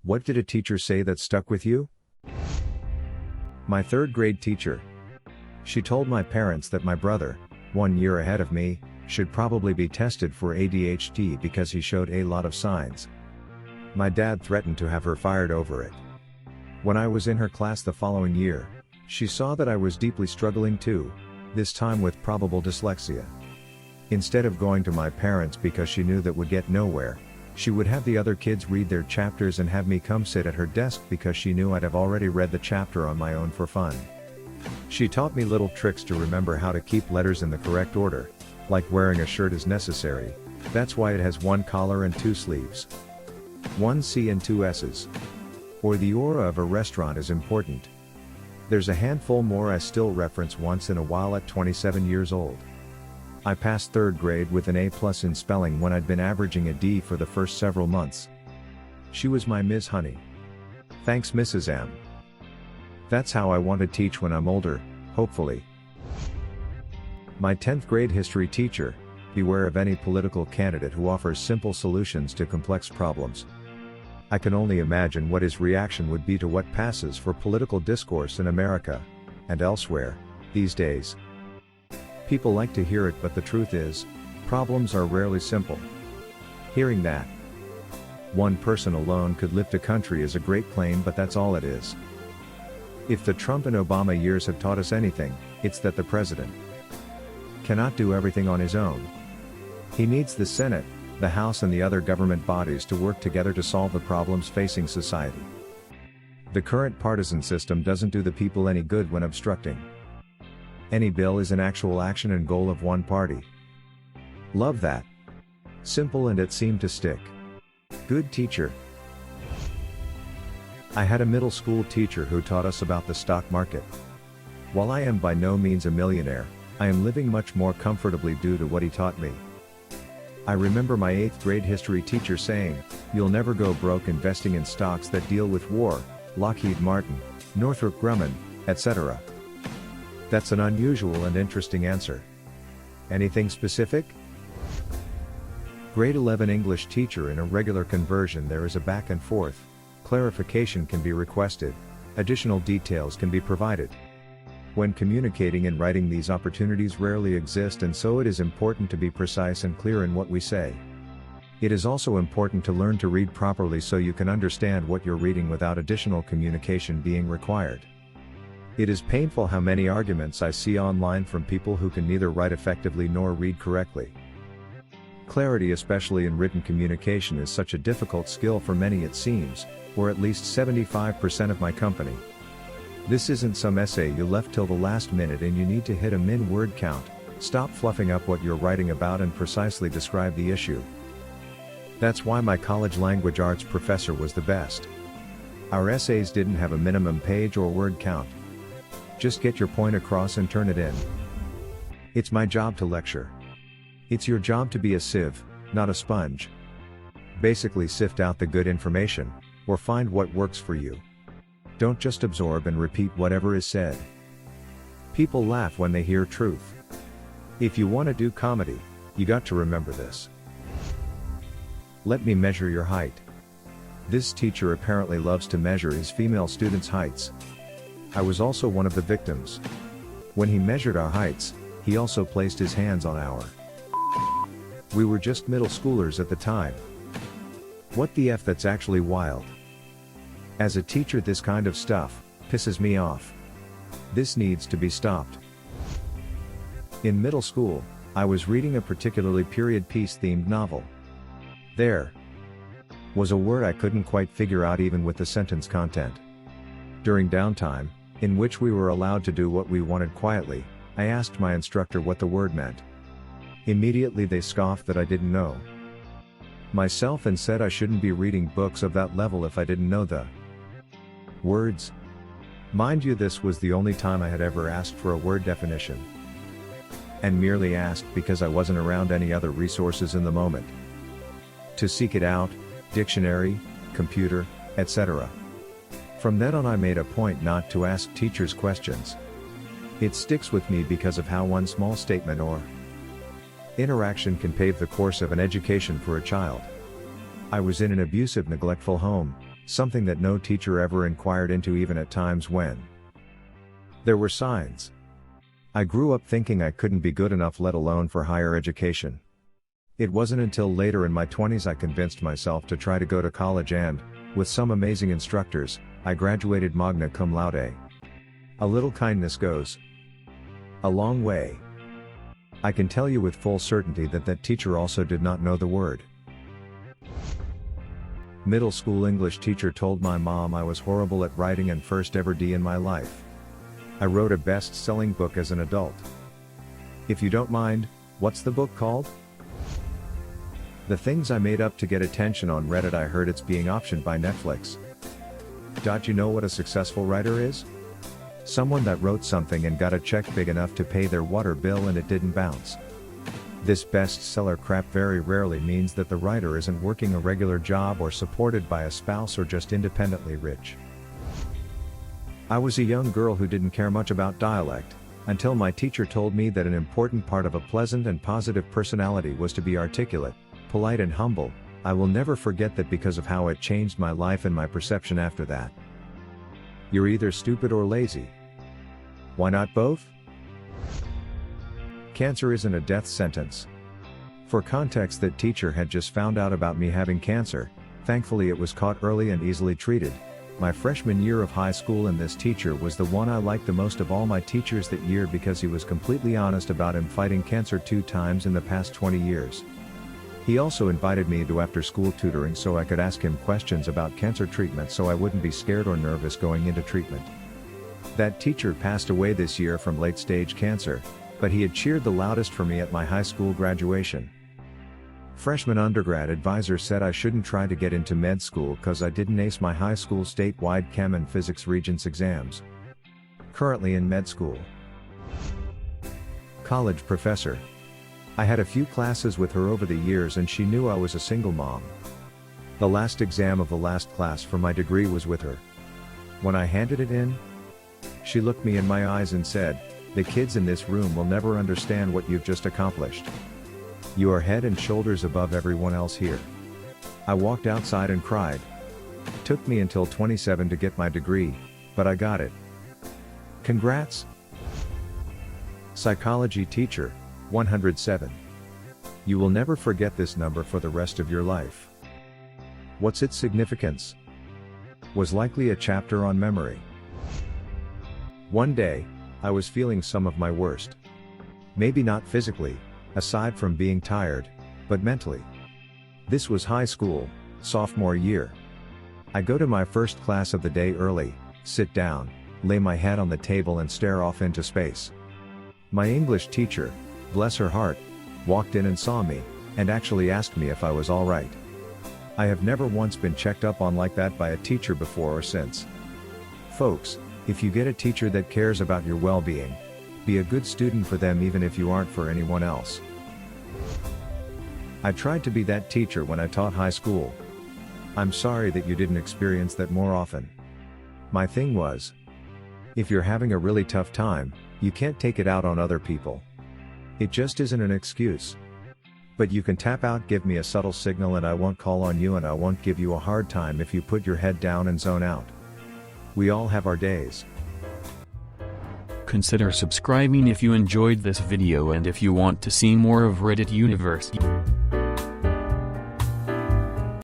What did a teacher say that stuck with you? My third grade teacher. She told my parents that my brother, 1 year ahead of me, should probably be tested for ADHD because he showed a lot of signs. My dad threatened to have her fired over it. When I was in her class the following year, she saw that I was deeply struggling too, this time with probable dyslexia. Instead of going to my parents because she knew that would get nowhere, she would have the other kids read their chapters and have me come sit at her desk because she knew I'd have already read the chapter on my own for fun. She taught me little tricks to remember how to keep letters in the correct order, like wearing a shirt is necessary, that's why it has 1 collar and 2 sleeves. 1 C and 2 S's. Or the aura of a restaurant is important. There's a handful more I still reference once in a while at 27 years old. I passed 3rd grade with an A+ in spelling when I'd been averaging a D for the first several months. She was my Ms. Honey. Thanks Mrs. M. That's how I want to teach when I'm older, hopefully. My 10th grade history teacher. Beware of any political candidate who offers simple solutions to complex problems. I can only imagine what his reaction would be to what passes for political discourse in America, and elsewhere, these days. People like to hear it, but the truth is, problems are rarely simple. Hearing that one person alone could lift a country is a great claim, but that's all it is. If the Trump and Obama years have taught us anything, it's that the president cannot do everything on his own. He needs the Senate, the House and the other government bodies to work together to solve the problems facing society. The current partisan system doesn't do the people any good when obstructing any bill is an actual action and goal of one party. Love that. Simple, and it seemed to stick. Good teacher. I had a middle school teacher who taught us about the stock market. While I am by no means a millionaire, I am living much more comfortably due to what he taught me. I remember my 8th grade history teacher saying, "You'll never go broke investing in stocks that deal with war, Lockheed Martin, Northrop Grumman, etc." That's an unusual and interesting answer. Anything specific? Grade 11 English teacher. In a regular conversion there is a back and forth. Clarification can be requested. Additional details can be provided. When communicating and writing, these opportunities rarely exist, and so it is important to be precise and clear in what we say. It is also important to learn to read properly so you can understand what you're reading without additional communication being required. It is painful how many arguments I see online from people who can neither write effectively nor read correctly. Clarity, especially in written communication, is such a difficult skill for many, it seems, or at least 75% of my company. This isn't some essay you left till the last minute and you need to hit a min word count. Stop fluffing up what you're writing about and precisely describe the issue. That's why my college language arts professor was the best. Our essays didn't have a minimum page or word count. Just get your point across and turn it in. It's my job to lecture. It's your job to be a sieve, not a sponge. Basically sift out the good information, or find what works for you. Don't just absorb and repeat whatever is said. People laugh when they hear truth. If you want to do comedy, you got to remember this. Let me measure your height. This teacher apparently loves to measure his female students' heights. I was also one of the victims. When he measured our heights, he also placed his hands on our. We were just middle schoolers at the time. What the F, that's actually wild. As a teacher, this kind of stuff pisses me off. This needs to be stopped. In middle school, I was reading a particularly period piece themed novel. There was a word I couldn't quite figure out even with the sentence content. During downtime, in which we were allowed to do what we wanted quietly, I asked my instructor what the word meant. Immediately they scoffed that I didn't know myself and said I shouldn't be reading books of that level if I didn't know the words. Mind you, this was the only time I had ever asked for a word definition. And merely asked because I wasn't around any other resources in the moment to seek it out, dictionary, computer, etc. From then on I made a point not to ask teachers questions. It sticks with me because of how one small statement or interaction can pave the course of an education for a child. I was in an abusive, neglectful home, something that no teacher ever inquired into even at times when there were signs. I grew up thinking I couldn't be good enough, let alone for higher education. It wasn't until later in my 20s I convinced myself to try to go to college and, with some amazing instructors, I graduated magna cum laude. A little kindness goes a long way. I can tell you with full certainty that that teacher also did not know the word. Middle school English teacher told my mom I was horrible at writing and first ever D in my life. I wrote a best-selling book as an adult. If you don't mind, what's the book called? The Things I Made Up to Get Attention on Reddit. I heard it's being optioned by Netflix. You know what a successful writer is? Someone that wrote something and got a check big enough to pay their water bill and it didn't bounce. This bestseller crap very rarely means that the writer isn't working a regular job or supported by a spouse or just independently rich. I was a young girl who didn't care much about dialect, until my teacher told me that an important part of a pleasant and positive personality was to be articulate, polite and humble. I will never forget that because of how it changed my life and my perception after that. You're either stupid or lazy. Why not both? Cancer isn't a death sentence. For context, that teacher had just found out about me having cancer. Thankfully it was caught early and easily treated. My freshman year of high school, and this teacher was the one I liked the most of all my teachers that year because he was completely honest about him fighting cancer 2 times in the past 20 years. He also invited me to after-school tutoring so I could ask him questions about cancer treatment so I wouldn't be scared or nervous going into treatment. That teacher passed away this year from late-stage cancer, but he had cheered the loudest for me at my high school graduation. Freshman undergrad advisor said I shouldn't try to get into med school cause I didn't ace my high school statewide chem and physics regents exams. Currently in med school. College professor. I had a few classes with her over the years and she knew I was a single mom. The last exam of the last class for my degree was with her. When I handed it in, she looked me in my eyes and said, "The kids in this room will never understand what you've just accomplished. You are head and shoulders above everyone else here." I walked outside and cried. Took me until 27 to get my degree, but I got it. Congrats. Psychology teacher, 107. You will never forget this number for the rest of your life. What's its significance? Was likely a chapter on memory. One day, I was feeling some of my worst. Maybe not physically, aside from being tired, but mentally. This was high school, sophomore year. I go to my first class of the day early, sit down, lay my head on the table and stare off into space. My English teacher, bless her heart, walked in and saw me, and actually asked me if I was alright. I have never once been checked up on like that by a teacher before or since. Folks, if you get a teacher that cares about your well-being, be a good student for them even if you aren't for anyone else. I tried to be that teacher when I taught high school. I'm sorry that you didn't experience that more often. My thing was, if you're having a really tough time, you can't take it out on other people. It just isn't an excuse. But you can tap out, give me a subtle signal and I won't call on you and I won't give you a hard time if you put your head down and zone out. We all have our days. Consider subscribing if you enjoyed this video and if you want to see more of Reddit Universe.